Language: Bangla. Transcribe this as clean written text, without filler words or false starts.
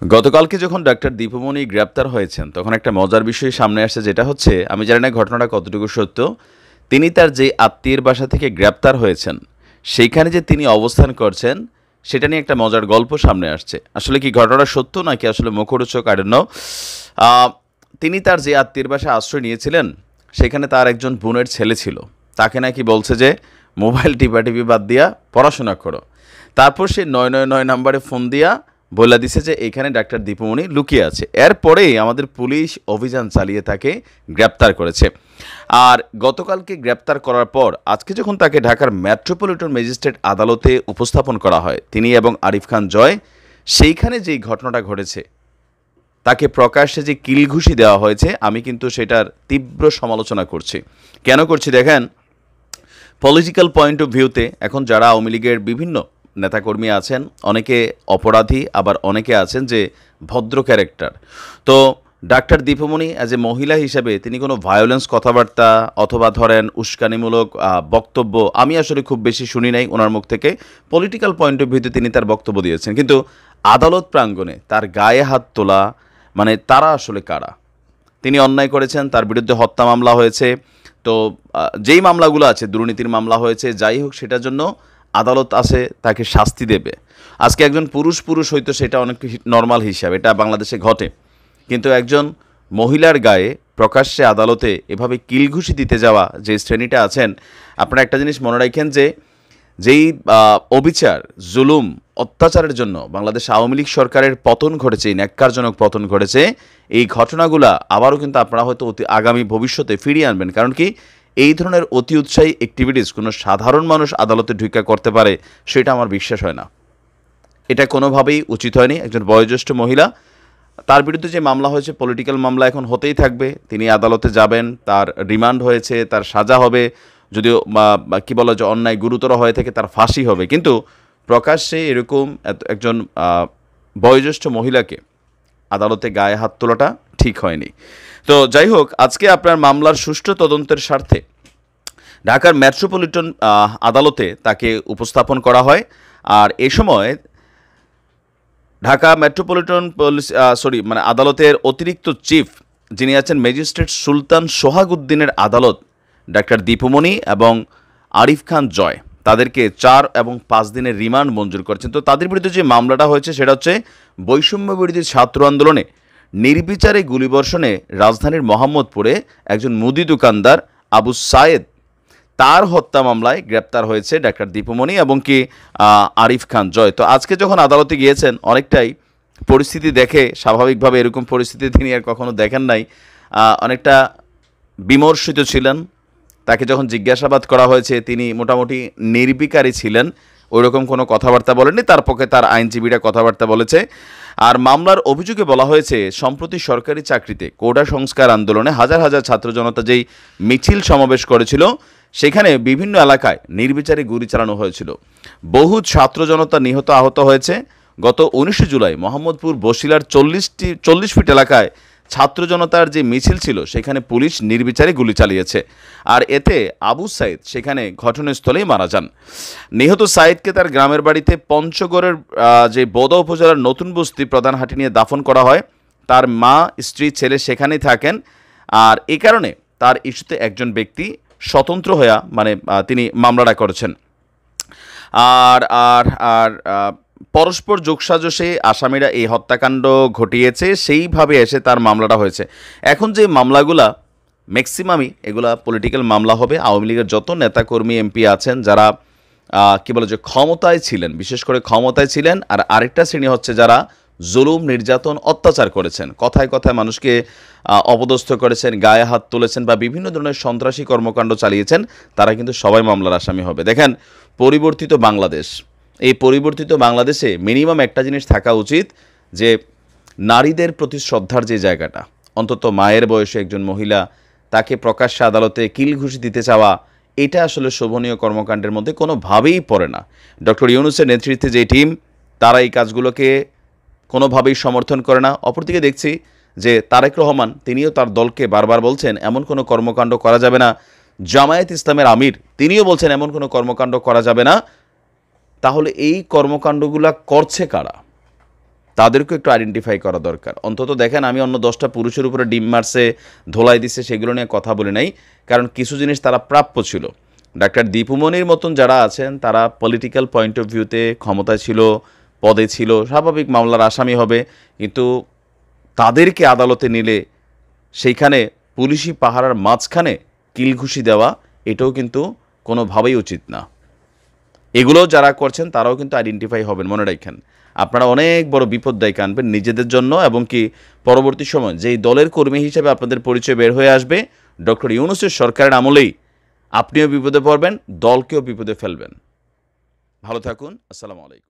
গতকালকে যখন ডাক্তার দীপুমণি গ্রেপ্তার হয়েছেন তখন একটা মজার বিষয় সামনে আসছে, যেটা হচ্ছে আমি জানি না ঘটনাটা কতটুকু সত্য। তিনি তার যে আত্মীয়ের বাসা থেকে গ্রেপ্তার হয়েছেন সেইখানে যে তিনি অবস্থান করছেন সেটা নিয়ে একটা মজার গল্প সামনে আসছে। আসলে কি ঘটনাটা সত্য নাকি আসলে মুখরোচক, আই ডোন্ট নো। তিনি তার যে আত্মীয়ের বাসায় আশ্রয় নিয়েছিলেন সেখানে তার একজন বোনের ছেলে ছিল। তাকে নাকি বলছে যে মোবাইল টিপাটিপি বাদ দিয়া পড়াশোনা করো। তারপর সে 999 নাম্বারে ফোন দিয়া বলে দিছে যে এখানে ডাক্তার দীপুমণি লুকিয়ে আছে। এরপরেই আমাদের পুলিশ অভিযান চালিয়ে তাকে গ্রেপ্তার করেছে। আর গতকালকে গ্রেপ্তার করার পর আজকে যখন তাকে ঢাকার মেট্রোপলিটন ম্যাজিস্ট্রেট আদালতে উপস্থাপন করা হয়, তিনি এবং আরিফ খান জয়, সেইখানে যেই ঘটনাটা ঘটেছে তাকে প্রকাশ্যে যে কিলঘুষি দেওয়া হয়েছে, আমি কিন্তু সেটার তীব্র সমালোচনা করছি। কেন করছি দেখেন, পলিটিক্যাল পয়েন্ট অফ ভিউতে এখন যারা আওয়ামী লীগের বিভিন্ন নেতাকর্মী আছেন, অনেকে অপরাধী, আবার অনেকে আছেন যে ভদ্র ক্যারেক্টার। তো ডাক্তার দীপুমণি অ্যাজ এ মহিলা হিসেবে তিনি কোনো ভায়োলেন্স কথাবার্তা অথবা ধরেন উস্কানিমূলক বক্তব্য আমি আসলে খুব বেশি শুনি নাই ওনার মুখ থেকে। পলিটিক্যাল পয়েন্ট অফ ভিউতে তিনি তার বক্তব্য দিয়েছেন, কিন্তু আদালত প্রাঙ্গণে তার গায়ে হাত তোলা, মানে তারা আসলে কারা? তিনি অন্যায় করেছেন, তার বিরুদ্ধে হত্যা মামলা হয়েছে। তো যেই মামলাগুলো আছে, দুর্নীতির মামলা হয়েছে, যাই হোক, সেটার জন্য আদালত আছে, তাকে শাস্তি দেবে। আজকে একজন পুরুষ হয়তো সেটা অনেক নর্মাল হিসাব, এটা বাংলাদেশে ঘটে। কিন্তু একজন মহিলার গায়ে প্রকাশ্যে আদালতে এভাবে কিলঘুষি দিতে যাওয়া যে শ্রেণীটা আছেন, আপনারা একটা জিনিস মনে রাখেন যে যেই অবিচার, জুলুম, অত্যাচারের জন্য বাংলাদেশ আওয়ামী লীগ সরকারের পতন ঘটেছে, ন্যাক্কারজনক পতন ঘটেছে, এই ঘটনাগুলা আবারও কিন্তু আপনারা হয়তো আগামী ভবিষ্যতে ফিরিয়ে আনবেন। কারণ কি, এই ধরনের অতি উৎসাহী অ্যাক্টিভিটিস কোনো সাধারণ মানুষ আদালতে ঢুকে করতে পারে সেটা আমার বিশ্বাস হয় না। এটা কোনোভাবেই উচিত হয়নি। একজন বয়োজ্যেষ্ঠ মহিলা, তার বিরুদ্ধে যে মামলা হয়েছে পলিটিক্যাল মামলা এখন হতেই থাকবে, তিনি আদালতে যাবেন, তার রিমান্ড হয়েছে, তার সাজা হবে, যদিও কি বলা যে অন্যায় গুরুতর হয়ে থাকে তার ফাঁসি হবে। কিন্তু প্রকাশ্যে এরকম একজন বয়োজ্যেষ্ঠ মহিলাকে আদালতে গায়ে হাত তোলাটা ঠিক হয়নি। তো যাই হোক, আজকে আপনার মামলার সুষ্ঠু তদন্তের স্বার্থে ঢাকার মেট্রোপলিটন আদালতে তাকে উপস্থাপন করা হয়। আর এ সময় ঢাকা মেট্রোপলিটন আদালতের অতিরিক্ত চিফ যিনি আছেন ম্যাজিস্ট্রেট সুলতান সোহাগ উদ্দিনের আদালত ডাক্তার দীপুমণি এবং আরিফ খান জয় তাদেরকে 4 এবং 5 দিনের রিমান্ড মঞ্জুর করেছেন। তো তাদের বিরুদ্ধে যে মামলাটা হয়েছে সেটা হচ্ছে বৈষম্য বিরোধী ছাত্র আন্দোলনে নির্বিচারে গুলিবর্ষণে রাজধানীর মোহাম্মদপুরে একজন মুদি দোকানদার আবু সায়েদ, তার হত্যা মামলায় গ্রেপ্তার হয়েছে ডাক্তার দীপুমণি এবং কি আরিফ খান জয়। তো আজকে যখন আদালতে গিয়েছেন, অনেকটাই পরিস্থিতি দেখে স্বাভাবিকভাবে, এরকম পরিস্থিতি তিনি আর কখনো দেখেন নাই, অনেকটা বিমর্ষিত ছিলেন। তাকে যখন জিজ্ঞাসাবাদ করা হয়েছে তিনি মোটামুটি নির্বিকারী ছিলেন, ওইরকম কোনো কথাবার্তা বলেননি। তার পক্ষে তার আইনজীবীরা কথাবার্তা বলেছে। আর মামলার অভিযোগে বলা হয়েছে, সম্প্রতি সরকারি চাকরিতে কোটা সংস্কার আন্দোলনে হাজার হাজার ছাত্র জনতা যেই মিছিল সমাবেশ করেছিল, সেখানে বিভিন্ন এলাকায় নির্বিচারে গুলি চালানো হয়েছিল। বহু ছাত্র জনতা নিহত আহত হয়েছে। গত 19 জুলাই মোহাম্মদপুর বসিলার 40 ফিট এলাকায় ছাত্র জনতার যে মিছিল ছিল সেখানে পুলিশ নির্বিচারে গুলি চালিয়েছে। আর এতে আবু সাইদ সেখানে ঘটনাস্থলেই মারা যান। নিহত সাইদকে তার গ্রামের বাড়িতে পঞ্চগড়ের যে বোদা উপজেলার নতুন বস্তি প্রধান হাটি নিয়ে দাফন করা হয়। তার মা, স্ত্রী, ছেলে সেখানেই থাকেন। আর এই কারণে তার ইস্যুতে একজন ব্যক্তি স্বতন্ত্র হয়ে তিনি মামলাটা করেছেন। আর আর আর পরস্পর যোগসাজশে আসামিরা এই হত্যাকাণ্ড ঘটিয়েছে, সেইভাবে এসে তার মামলাটা হয়েছে। এখন যে মামলাগুলা ম্যাক্সিমামই এগুলা পলিটিক্যাল মামলা হবে। আওয়ামী লীগের যত নেতাকর্মী, এমপি আছেন যারা ক্ষমতায় ছিলেন, বিশেষ করে ক্ষমতায় ছিলেন, আর আরেকটা শ্রেণী হচ্ছে যারা জুলুম, নির্যাতন, অত্যাচার করেছেন, কথায় কথায় মানুষকে অপদস্থ করেছেন, গায়ে হাত তুলেছেন বা বিভিন্ন ধরনের সন্ত্রাসী কর্মকাণ্ড চালিয়েছেন, তারা কিন্তু সবাই মামলার আসামি হবে। দেখেন, পরিবর্তিত বাংলাদেশ, এই পরিবর্তিত বাংলাদেশে মিনিমাম একটা জিনিস থাকা উচিত, যে নারীদের প্রতি শ্রদ্ধার যে জায়গাটা, অন্তত মায়ের বয়সে একজন মহিলা, তাকে প্রকাশ্যে আদালতে কিলঘুষি দিতে চাওয়া, এটা আসলে শোভনীয় কর্মকাণ্ডের মধ্যে কোনোভাবেই পড়ে না। ডক্টর ইউনূসের নেতৃত্বে যে টিম, তারা এই কাজগুলোকে কোনোভাবেই সমর্থন করে না। অপরদিকে দেখছি যে তারেক রহমান, তিনিও তার দলকে বারবার বলছেন এমন কোনো কর্মকাণ্ড করা যাবে না। জামায়াত ইসলামের আমির, তিনিও বলছেন এমন কোনো কর্মকাণ্ড করা যাবে না। তাহলে এই কর্মকাণ্ডগুলো করছে কারা? তাদেরকেও একটু আইডেন্টিফাই করা দরকার। অন্তত দেখেন, আমি অন্য 10টা পুরুষের উপরে ডিম মারছে, ধোলাই দিচ্ছে, সেগুলো নিয়ে কথা বলি নাই, কারণ কিছু জিনিস তারা প্রাপ্য ছিল। ডাক্তার দীপুমণির মতন যারা আছেন তারা পলিটিক্যাল পয়েন্ট অফ ভিউতে ক্ষমতায় ছিল, পদে ছিল, স্বাভাবিক মামলার আসামি হবে, কিন্তু তাদেরকে আদালতে নিলে সেইখানে পুলিশি পাহারার মাঝখানে কিলঘুষি দেওয়া, এটাও কিন্তু কোনোভাবেই উচিত না। এগুলো যারা করছেন তারাও কিন্তু আইডেন্টিফাই হবেন, মনে রাখেন। আপনারা অনেক বড় বিপদ দায়কে আনবেন নিজেদের জন্য, এবং কি পরবর্তী সময় যেই দলের কর্মী হিসেবে আপনাদের পরিচয় বের হয়ে আসবে, ডক্টর ইউনূসের সরকারের আমলেই আপনিও বিপদে পড়বেন, দলকেও বিপদে ফেলবেন। ভালো থাকুন। আসসালামু আলাইকুম।